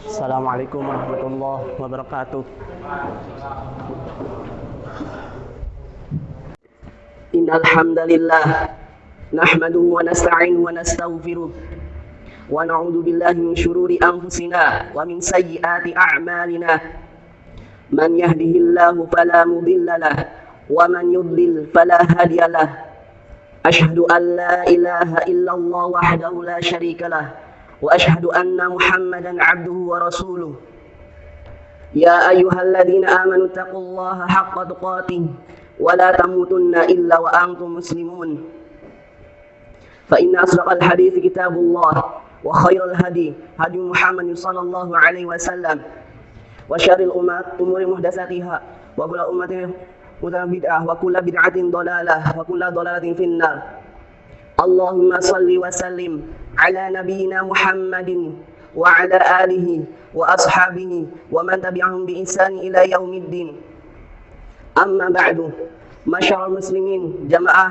Assalamualaikum warahmatullahi wabarakatuh. Innal hamdalillah nahmaduhu wa nasta'inuhu wa nastaghfiruh wa na'udzu billahi min shururi anfusina wa min sayyiati a'malina. Man yahdihillahu fala mudilla lahu wa man yudlil fala hadiya lahu. Ashhadu an la ilaha illallah wahdahu la syarika lahu wa ashhadu anna Muhammadan 'abduhu wa rasuluh. Ya ayyuhalladzina amanu taqullaha haqqa tuqatih wa la tamutunna illa wa antum muslimun. Fa inna asdaqal hadithi kitabullah wa khairal hadi hadi Muhammad sallallahu alaihi wasallam wa syarril umuri muhdatsatiha wa kullu ummatin bid'ah wa kullu bid'atin dhalalah wa kullu dhalalatin finnar. Allahumma salli wa sallim ala nabiyyina Muhammadin wa ala alihi wa ashabihi wa man tabi'ahum bi ihsan ila yaumiddin. Amma ba'du. Masyaallah muslimin, jamaah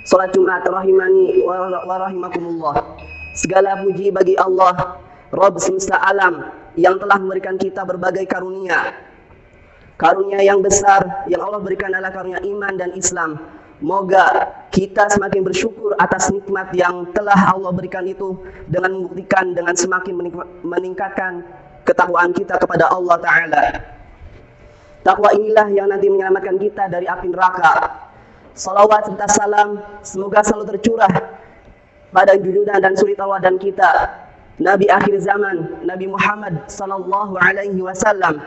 salat Jumat rahimani wa rahimakumullah. Segala puji bagi Allah, Rabb semesta alam yang telah memberikan kita berbagai karunia. Karunia yang besar yang Allah berikan adalah karunia iman dan Islam. Moga kita semakin bersyukur atas nikmat yang telah Allah berikan itu dengan membuktikan dengan semakin meningkatkan ketakwaan kita kepada Allah Ta'ala. Takwa inilah yang nanti menyelamatkan kita dari api neraka. Salawat serta salam semoga selalu tercurah pada junjungan dan suri tauladan kita, Nabi akhir zaman, Nabi Muhammad sallallahu alaihi wasallam,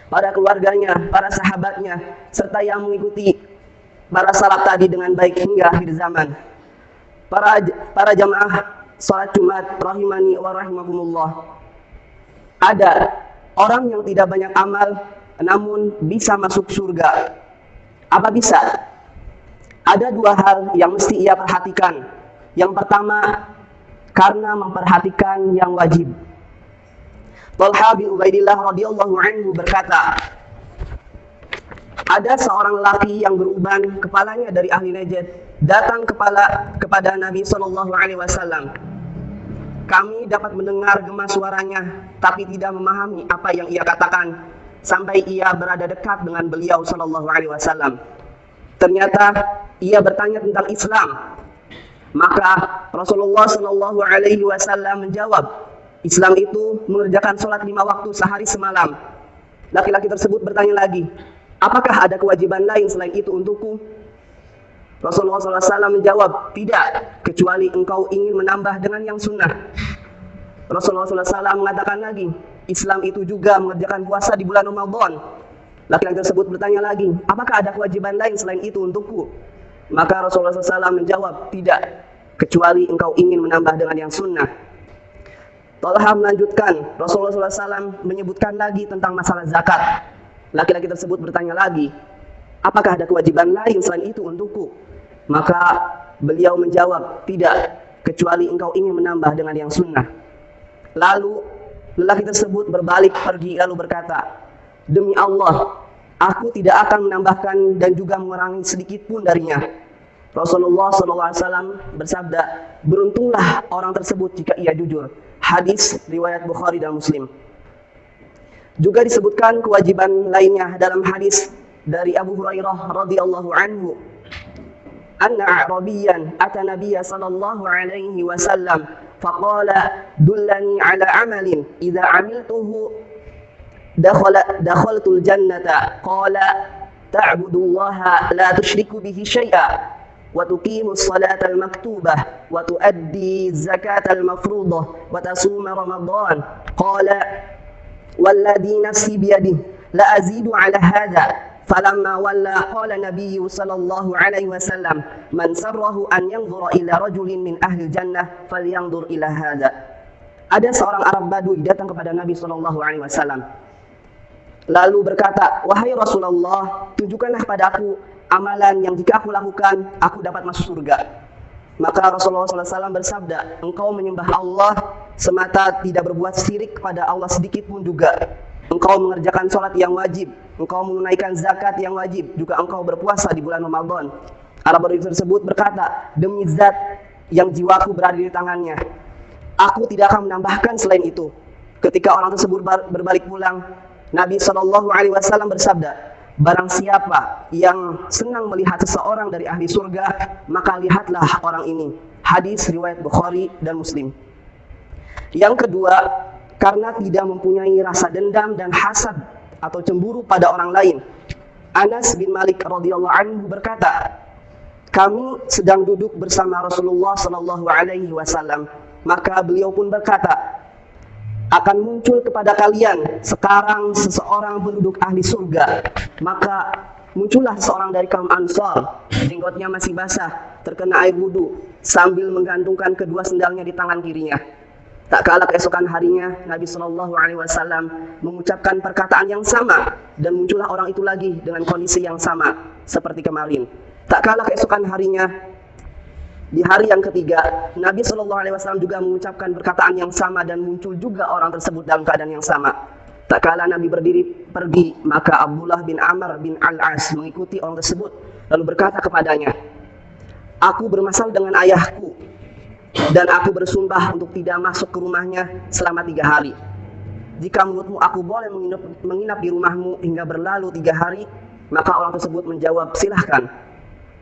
para keluarganya, para sahabatnya, serta yang mengikuti para salaf tadi dengan baik hingga akhir zaman. Para jamaah salat Jumat rahimani wa rahimakumullah. Ada orang yang tidak banyak amal namun bisa masuk surga. Apa bisa? Ada dua hal yang mesti ia perhatikan. Yang pertama, karena memperhatikan yang wajib. Talha bin Ubaidillah radhiyallahu anhu berkata, ada seorang lelaki yang beruban, kepalanya dari ahli Najd, datang kepada Nabi sallallahu alaihi wasallam. Kami dapat mendengar gema suaranya, tapi tidak memahami apa yang ia katakan, sampai ia berada dekat dengan beliau sallallahu alaihi wasallam. Ternyata ia bertanya tentang Islam. Maka Rasulullah sallallahu alaihi wasallam menjawab, Islam itu mengerjakan sholat 5 waktu sehari semalam. Laki-laki tersebut bertanya lagi, apakah ada kewajiban lain selain itu untukku? Rasulullah SAW menjawab, tidak, kecuali engkau ingin menambah dengan yang sunnah. Rasulullah SAW mengatakan lagi, Islam itu juga mengerjakan puasa di bulan Ramadan. Laki-laki tersebut bertanya lagi, apakah ada kewajiban lain selain itu untukku? Maka Rasulullah SAW menjawab, tidak, kecuali engkau ingin menambah dengan yang sunnah. Talha melanjutkan, Rasulullah SAW menyebutkan lagi tentang masalah zakat. Laki-laki tersebut bertanya lagi, apakah ada kewajiban lain selain itu untukku? Maka beliau menjawab, tidak, kecuali engkau ingin menambah dengan yang sunnah. Lalu lelaki tersebut berbalik pergi lalu berkata, demi Allah, aku tidak akan menambahkan dan juga mengurangi sedikit pun darinya. Rasulullah SAW bersabda, beruntunglah orang tersebut jika ia jujur. Hadis riwayat Bukhari dan Muslim. Juga disebutkan kewajiban lainnya dalam hadis dari Abu Hurairah radhiyallahu anhu. Anna A'rabiyyan ata Nabiyya sallallahu alaihi wasallam faqala dullani ala amalin idza amiltuhu dakhaltul jannata qala ta'budullaha la tusyriku bihi syai'a wa tuqimus salatal maktubah wa tuaddi zakatal mafruḍah wa tasuma ramadan qala walladhi nafsi biyadihi la azidu ala hadha falamma walla qala nabiyyu sallallahu alaihi wasallam man sarrahu an yanzura ila rajulin min ahli jannah falyanzur ila hadha. Ada seorang Arab Badui datang kepada Nabi sallallahu alaihi wasallam lalu berkata, wahai Rasulullah, tunjukkanlah padaku amalan yang jika aku lakukan aku dapat masuk surga. Maka Rasulullah SAW bersabda, engkau menyembah Allah semata, tidak berbuat syirik kepada Allah sedikit pun juga. Engkau mengerjakan sholat yang wajib, engkau menunaikan zakat yang wajib, juga engkau berpuasa di bulan Ramadan. Arab Badui tersebut berkata, demi zat yang jiwaku berada di tangannya, Aku tidak akan menambahkan selain itu. Ketika orang tersebut berbalik pulang, Nabi SAW bersabda, barang siapa yang senang melihat seseorang dari ahli surga, maka lihatlah orang ini. Hadis riwayat Bukhari dan Muslim. Yang kedua, karena tidak mempunyai rasa dendam dan hasad atau cemburu pada orang lain. Anas bin Malik radhiyallahu anhu berkata, kami sedang duduk bersama Rasulullah SAW. Maka beliau pun berkata, akan muncul kepada kalian sekarang seseorang penduduk ahli surga. Maka muncullah seorang dari kaum Ansar, jenggotnya masih basah, terkena air wudu, sambil menggantungkan kedua sendalnya di tangan kirinya. Tak kalah keesokan harinya, Nabi SAW mengucapkan perkataan yang sama, dan muncullah orang itu lagi dengan kondisi yang sama seperti kemarin. Tak kalah keesokan harinya, di hari yang ketiga, Nabi SAW juga mengucapkan perkataan yang sama dan muncul juga orang tersebut dalam keadaan yang sama. Tak kala Nabi berdiri pergi, maka Abdullah bin Amr bin Al-As mengikuti orang tersebut, lalu berkata kepadanya, aku bermasal dengan ayahku, dan aku bersumpah untuk tidak masuk ke rumahnya selama 3 hari. Jika menurutmu aku boleh menginap di rumahmu hingga berlalu 3 hari, maka orang tersebut menjawab, silahkan.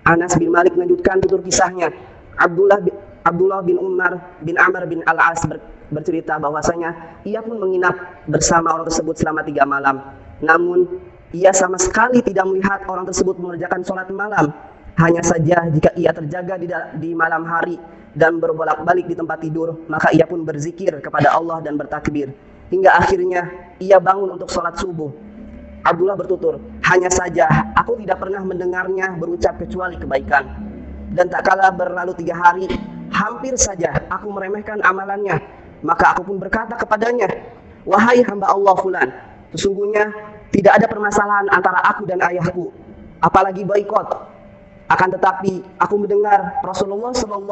Anas bin Malik melanjutkan tutur kisahnya. Abdullah bin Umar bin Amr bin Al-As bercerita bahwasanya ia pun menginap bersama orang tersebut selama 3 malam. Namun ia sama sekali tidak melihat orang tersebut mengerjakan sholat malam. Hanya saja jika ia terjaga di malam hari dan berbolak-balik di tempat tidur, maka ia pun berzikir kepada Allah dan bertakbir. Hingga akhirnya ia bangun untuk sholat subuh. Abdullah bertutur, hanya saja aku tidak pernah mendengarnya berucap kecuali kebaikan. Dan tak kala berlalu 3 hari, hampir saja aku meremehkan amalannya. Maka aku pun berkata kepadanya, wahai hamba Allah fulan, sesungguhnya tidak ada permasalahan antara aku dan ayahku, apalagi boikot. Akan tetapi aku mendengar Rasulullah SAW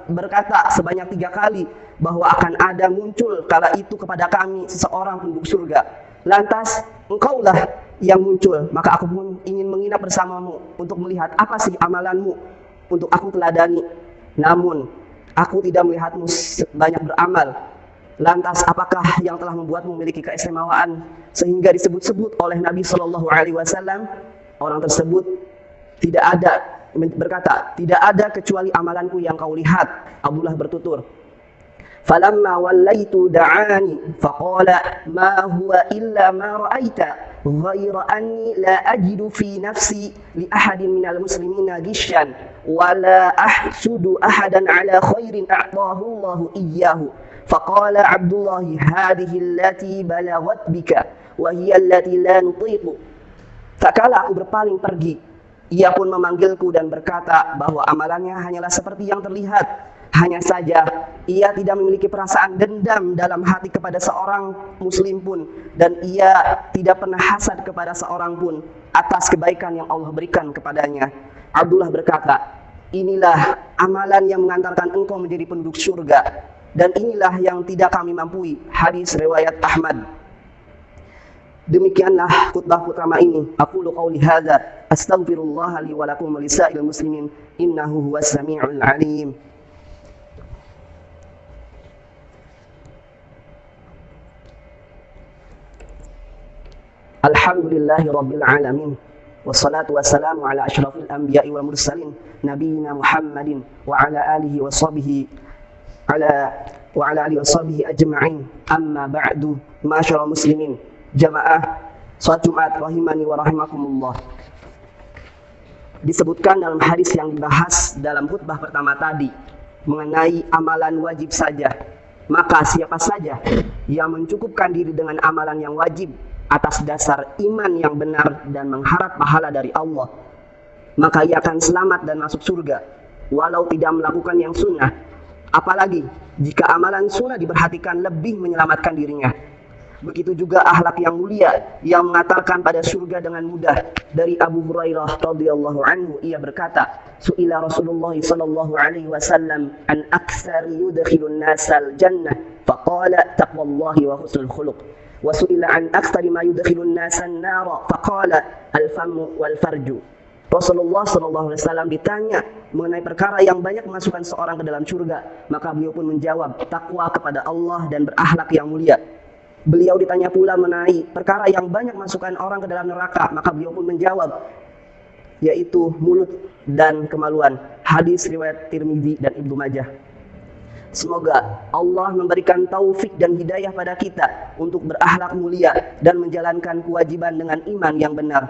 berkata sebanyak 3 kali bahwa akan ada muncul kala itu kepada kami seseorang penduduk surga. Lantas engkaulah yang muncul, maka aku pun ingin menginap bersamamu untuk melihat apa sih amalanmu untuk aku teladani. Namun aku tidak melihatmu banyak beramal. Lantas apakah yang telah membuatmu memiliki keistimewaan sehingga disebut-sebut oleh Nabi SAW? Orang tersebut berkata, tidak ada kecuali amalanku yang kau lihat. Abdullah bertutur, falamma wallaitu da'ani faqala ma huwa illa ma ra'aita ghaira anni la ajidu fi nafsi li ahadin minal muslimina gishan wa la ahsudu ahadan ala khairin a'tahu Allahu iyyahu. Faqala Abdullah hadhihi allati balaghat bika wa hiya allati la nutiqu. Tak kala aku berpaling pergi, ia pun memanggilku dan berkata bahwa amalannya hanyalah seperti yang terlihat. Hanya saja ia tidak memiliki perasaan dendam dalam hati kepada seorang muslim pun, dan ia tidak pernah hasad kepada seorang pun atas kebaikan yang Allah berikan kepadanya. Abdullah berkata, inilah amalan yang mengantarkan engkau menjadi penduduk surga, dan inilah yang tidak kami mampui. Hadis riwayat Ahmad. Demikianlah khutbah pertama ini. Aqulu qawli hadza astaghfirullah li wa lakum wa lisa'il muslimin innahu huwas samiul alim. Alhamdulillahi rabbil alamin, wassalatu wassalamu ala asyrafil anbiya'i wal mursalin nabiyina Muhammadin wa ala alihi wa sahbihi ajma'in. Amma ba'du, ma'asyiral muslimin, jamaah salat Jumat rahimani wa rahimakumullah. Disebutkan dalam hadis yang dibahas dalam khutbah pertama tadi mengenai amalan wajib saja, maka siapa saja yang mencukupkan diri dengan amalan yang wajib atas dasar iman yang benar dan mengharap pahala dari Allah, maka ia akan selamat dan masuk surga walau tidak melakukan yang sunnah. Apalagi jika amalan sunnah diperhatikan lebih menyelamatkan dirinya. Begitu juga akhlak yang mulia yang mengantarkan pada surga dengan mudah. Dari Abu Hurairah radhiyallahu anhu, ia berkata, su'ila Rasulullah sallallahu alaihi wasallam an aktsari yudkhilun nasal jannah faqala taqwallahi wa husnul khuluq. وسئل عن أكثر ما يدخل الناس النار فقال الفم والفرج. Rasulullah SAW ditanya mengenai perkara yang banyak memasukkan seorang ke dalam surga, maka beliau pun menjawab, takwa kepada Allah dan berakhlak yang mulia. Beliau ditanya pula mengenai perkara yang banyak memasukkan orang ke dalam neraka, maka beliau pun menjawab, yaitu mulut dan kemaluan. Hadis riwayat Tirmidzi dan Ibnu Majah. Semoga Allah memberikan taufik dan hidayah pada kita untuk berakhlak mulia dan menjalankan kewajiban dengan iman yang benar.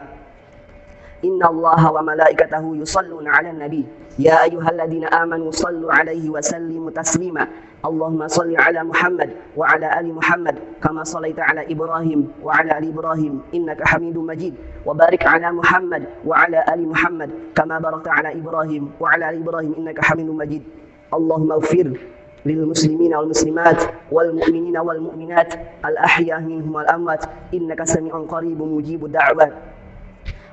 Inna Allah wa malaikatahu yusalluna ala nabi ya ayyuhalladzina amanu sallu alaihi wa sallimu taslima. Allahumma salli ala Muhammad wa ala ali Muhammad kama sallaita ala Ibrahim wa ala ali Ibrahim innaka Hamidum Majid, wa barik ala Muhammad wa ala ali Muhammad kama barakta ala Ibrahim wa ala ali Ibrahim innaka Hamidum Majid. Allahumma ighfir lil muslimina wal muslimat wal mu'minina wal mu'minat al ahya minhum wal amwat innaka sami'un qaribun mujibud da'wat.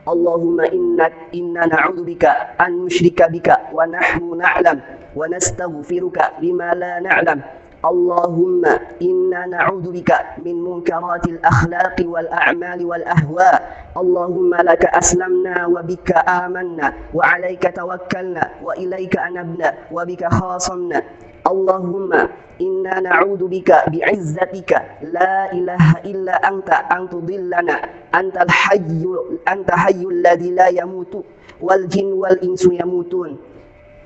Allahumma inna na'udzubika an nusyrika bika wa nahnu na'lam wa nastaghfiruka lima la na'lam. Allahumma inna na'udzubika min munkaratil akhlaqi wal a'mali wal ahwa. Allahumma laka aslamna wa bika amanna wa 'alaika tawakkalna wa ilaika anabna wa bika khasamna. Allahumma inna na'udzu bika bi'izzatika la ilaha illa anta an tudillana anta hayyul ladzi la yamutu wal jin wal insu yamutun.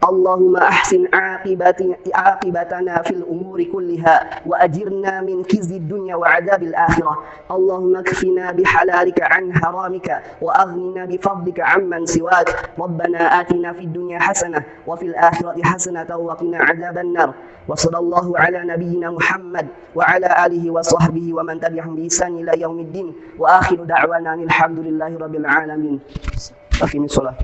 Allahumma ahsin aqibatana fil umuri kulliha wa ajirna min khizyid dunya wa 'adzabil akhirah. Allahumma kfina bihalalika an haramika wa aghnina bifadlika amman siwak. Rabbana atina fid dunya hasanah wa fil akhirati hasanah wa qina 'adzaban nar. Wa sallallahu ala nabiyyina Muhammad wa ala alihi wa sahbihi wa man tabi'ahum bi ihsan ila yaumiddin. Wa akhiru da'wana alhamdulillahi rabbil alamin. Aqimis shalah.